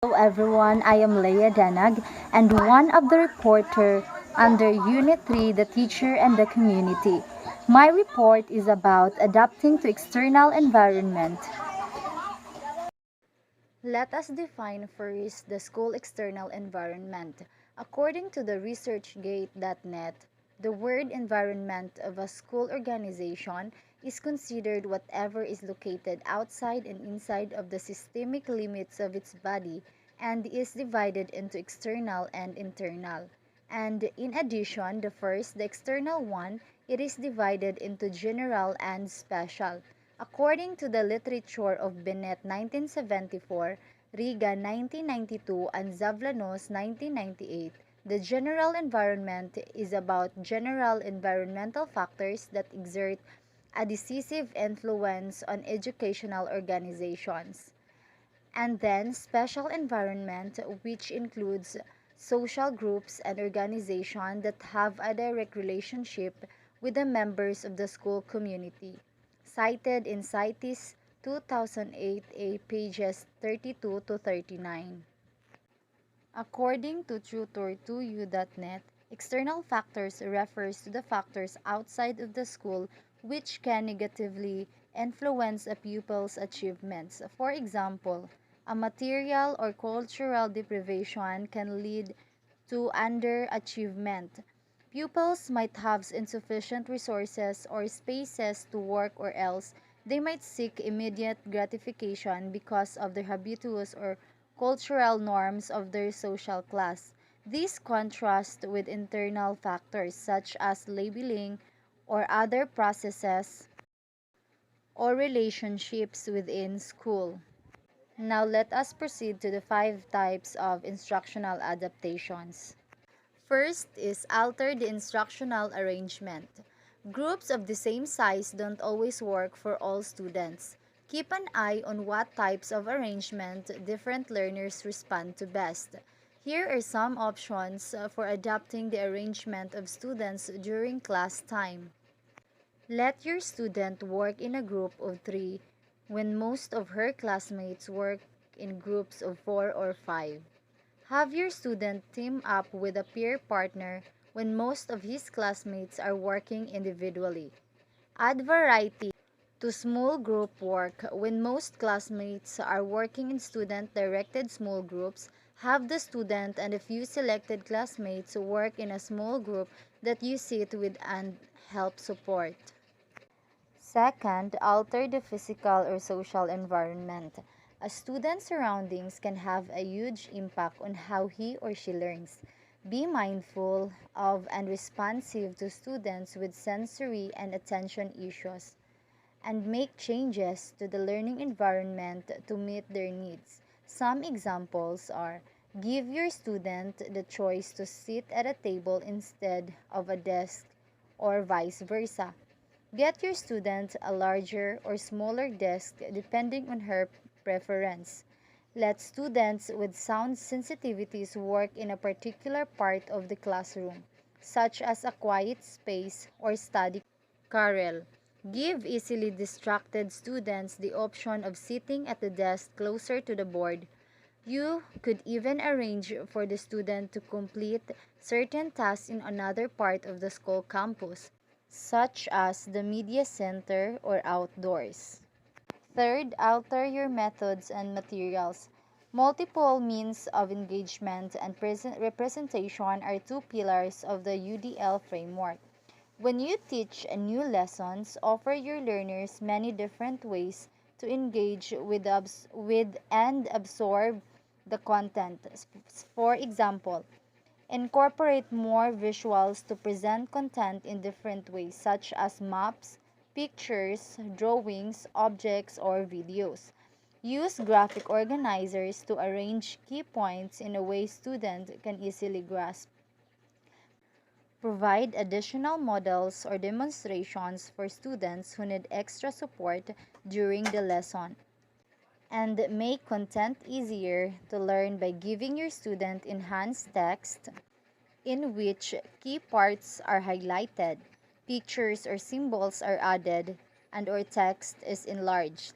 Hello everyone, I am Leia Danag and one of the reporter under Unit 3, the teacher and the community. My report is about adapting to external environment. Let us define first the school external environment. According to the researchgate.net, the word environment of a school organization is considered whatever is located outside and inside of the systemic limits of its body and is divided into external and internal. And in addition, the external one, it is divided into general and special. According to the literature of Binet 1974, Riga 1992, and Zavlanos 1998, the general environment is about general environmental factors that exert a decisive influence on educational organizations. And then special environment, which includes social groups and organizations that have a direct relationship with the members of the school community. Cited in CITES 2008A pages 32 to 39. According to tutor2u.net, external factors refers to the factors outside of the school which can negatively influence a pupil's achievements. For example, a material or cultural deprivation can lead to underachievement. Pupils might have insufficient resources or spaces to work, or else they might seek immediate gratification because of the habitus or cultural norms of their social class. This contrasts with internal factors such as labeling or other processes or relationships within school. Now let us proceed to the 5 types of instructional adaptations. First is alter the instructional arrangement. Groups of the same size don't always work for all students. Keep an eye on what types of arrangement different learners respond to best. Here are some options for adapting the arrangement of students during class time. Let your student work in a group of 3 when most of her classmates work in groups of 4 or 5. Have your student team up with a peer partner when most of his classmates are working individually. Add variety to small group work when most classmates are working in student-directed small groups. Have the student and a few selected classmates work in a small group that you sit with and help support. Second, alter the physical or social environment. A student's surroundings can have a huge impact on how he or she learns. Be mindful of and responsive to students with sensory and attention issues, and make changes to the learning environment to meet their needs. Some examples are: give your student the choice to sit at a table instead of a desk, or vice versa. Get your student a larger or smaller desk depending on her preference. Let students with sound sensitivities work in a particular part of the classroom, such as a quiet space or study carrel. Give easily distracted students the option of sitting at the desk closer to the board. You could even arrange for the student to complete certain tasks in another part of the school campus, such as the media center or outdoors. Third, alter your methods and materials. Multiple means of engagement and representation are 2 pillars of the UDL framework. When you teach a new lessons, offer your learners many different ways to engage with and absorb the content. For example, incorporate more visuals to present content in different ways, such as maps, pictures, drawings, objects, or videos. Use graphic organizers to arrange key points in a way students can easily grasp. Provide additional models or demonstrations for students who need extra support during the lesson. And make content easier to learn by giving your student enhanced text in which key parts are highlighted, pictures or symbols are added, and or text is enlarged.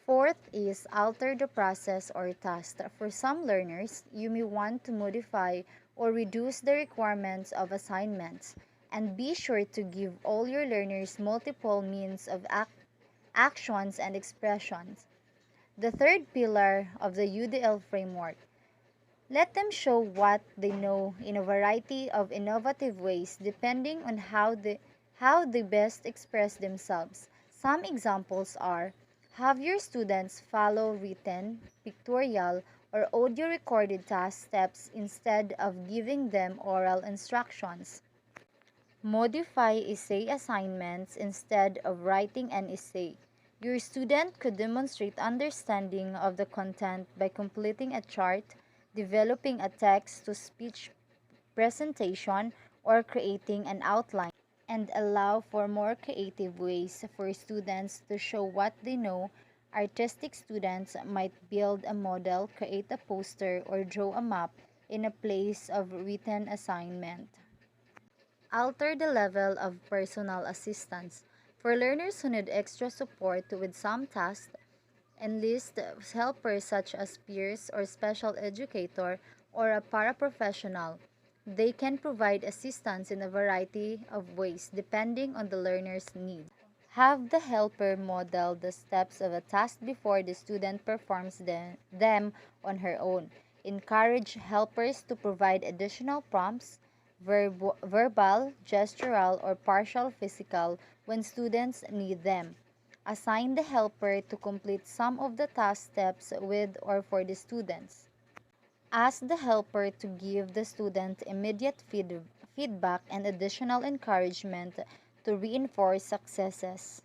Fourth is alter the process or task. For some learners, you may want to modify or reduce the requirements of assignments, and be sure to give all your learners multiple means of actions and expressions. The third pillar of the UDL framework. Let them show what they know in a variety of innovative ways depending on how they best express themselves. Some examples are have your students follow written, pictorial, or audio recorded task steps instead of giving them oral instructions. Modify essay assignments instead of writing an essay. Your student could demonstrate understanding of the content by completing a chart, developing a text to speech presentation, or creating an outline, and allow for more creative ways for students to show what they know. Artistic students might build a model, create a poster, or draw a map in a place of written assignment. Alter the level of personal assistance. For learners who need extra support with some tasks, enlist helpers such as peers or special educator or a paraprofessional. They can provide assistance in a variety of ways depending on the learner's needs. Have the helper model the steps of a task before the student performs them on her own. Encourage helpers to provide additional prompts, verbal, gestural, or partial physical when students need them. Assign the helper to complete some of the task steps with or for the students. Ask the helper to give the student immediate feedback and additional encouragement to reinforce successes.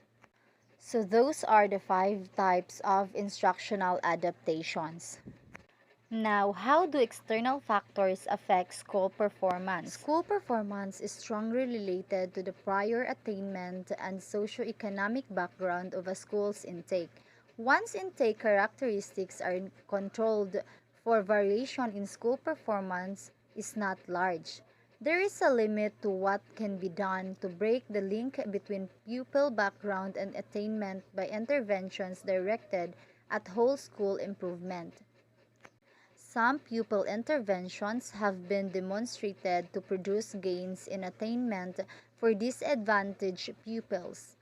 So those are the 5 types of instructional adaptations. Now, how do external factors affect school performance? School performance is strongly related to the prior attainment and socioeconomic background of a school's intake. Once intake characteristics are controlled for variation in school performance is not large. There is a limit to what can be done to break the link between pupil background and attainment by interventions directed at whole school improvement. Some pupil interventions have been demonstrated to produce gains in attainment for disadvantaged pupils.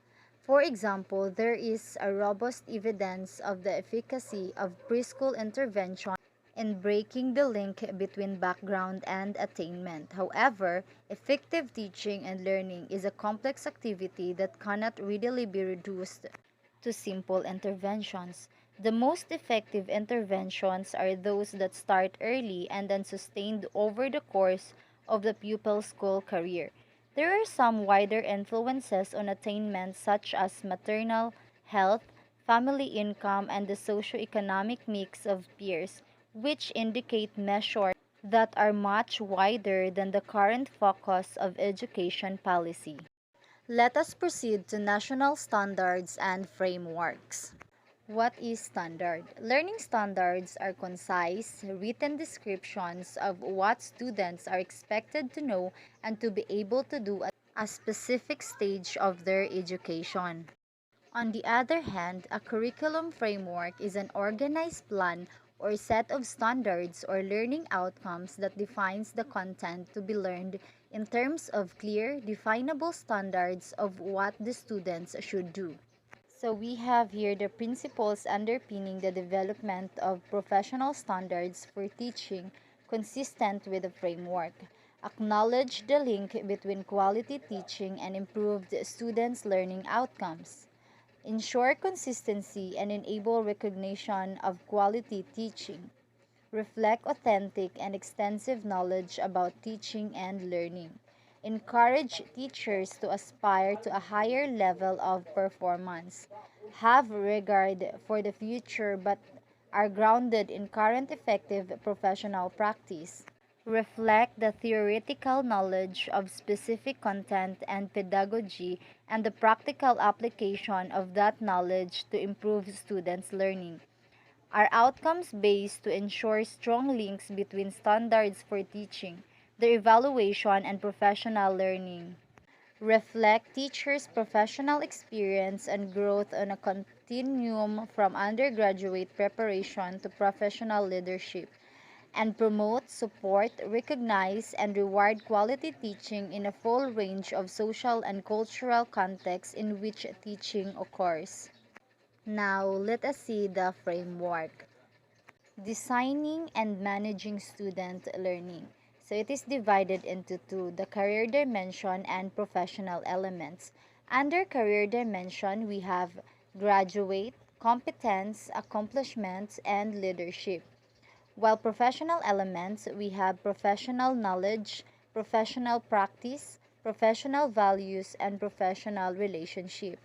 For example, there is a robust evidence of the efficacy of preschool intervention in breaking the link between background and attainment. However, effective teaching and learning is a complex activity that cannot readily be reduced to simple interventions. The most effective interventions are those that start early and then sustained over the course of the pupil's school career. There are some wider influences on attainment such as maternal health, family income, and the socioeconomic mix of peers, which indicate measures that are much wider than the current focus of education policy. Let us proceed to national standards and frameworks. What is standard? Learning standards are concise, written descriptions of what students are expected to know and to be able to do at a specific stage of their education. On the other hand, a curriculum framework is an organized plan or set of standards or learning outcomes that defines the content to be learned in terms of clear, definable standards of what the students should do. So we have here the principles underpinning the development of professional standards for teaching consistent with the framework. Acknowledge the link between quality teaching and improved students' learning outcomes. Ensure consistency and enable recognition of quality teaching. Reflect authentic and extensive knowledge about teaching and learning. Encourage teachers to aspire to a higher level of performance. Have regard for the future but are grounded in current effective professional practice. Reflect the theoretical knowledge of specific content and pedagogy and the practical application of that knowledge to improve students' learning. Are outcomes based to ensure strong links between standards for teaching, their evaluation, and professional learning. Reflect teachers' professional experience and growth on a continuum from undergraduate preparation to professional leadership, and promote, support, recognize, and reward quality teaching in a full range of social and cultural contexts in which teaching occurs. Now, let us see the framework. Designing and managing student learning. So it is divided into two, the career dimension and professional elements. Under career dimension, we have graduate, competence, accomplishments, and leadership. While professional elements, we have professional knowledge, professional practice, professional values, and professional relationship.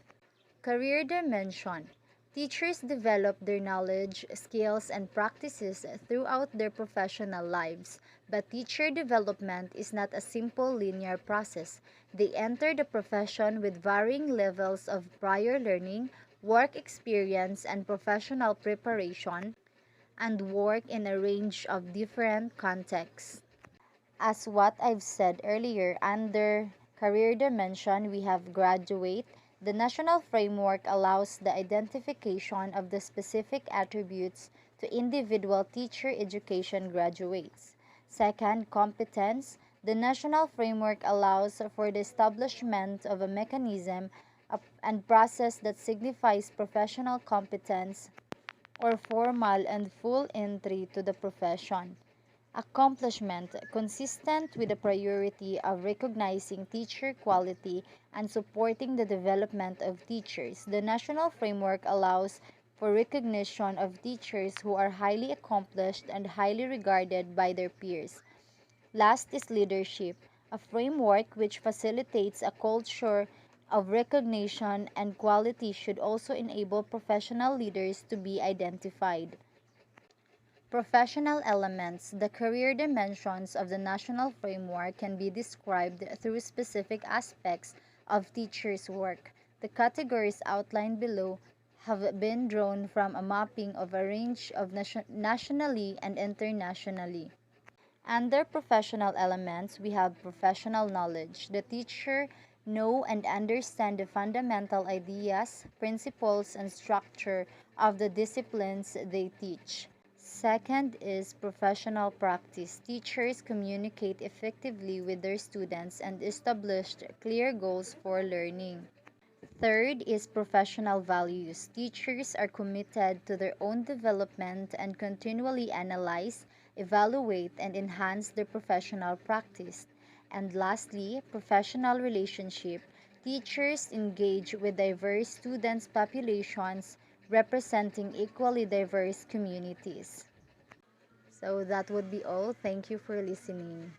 Career dimension. Teachers develop their knowledge, skills, and practices throughout their professional lives, but teacher development is not a simple linear process. They enter the profession with varying levels of prior learning, work experience, and professional preparation, and work in a range of different contexts. As what I've said earlier, under career dimension, we have graduate. The national framework allows the identification of the specific attributes to individual teacher education graduates. Second, competence. The national framework allows for the establishment of a mechanism and process that signifies professional competence or formal and full entry to the profession. Accomplishment consistent with the priority of recognizing teacher quality and supporting the development of teachers. The national framework allows for recognition of teachers who are highly accomplished and highly regarded by their peers. Last is leadership, a framework which facilitates a culture of recognition and quality should also enable professional leaders to be identified. Professional elements. The career dimensions of the national framework can be described through specific aspects of teachers' work. The categories outlined below have been drawn from a mapping of a range of nationally and internationally. Under professional elements, we have professional knowledge. The teacher know and understand the fundamental ideas, principles, and structure of the disciplines they teach. Second is professional practice. Teachers communicate effectively with their students and establish clear goals for learning. Third is professional values. Teachers are committed to their own development and continually analyze, evaluate, and enhance their professional practice. And lastly, professional relationship. Teachers engage with diverse students' populations representing equally diverse communities. So that would be all. Thank you for listening.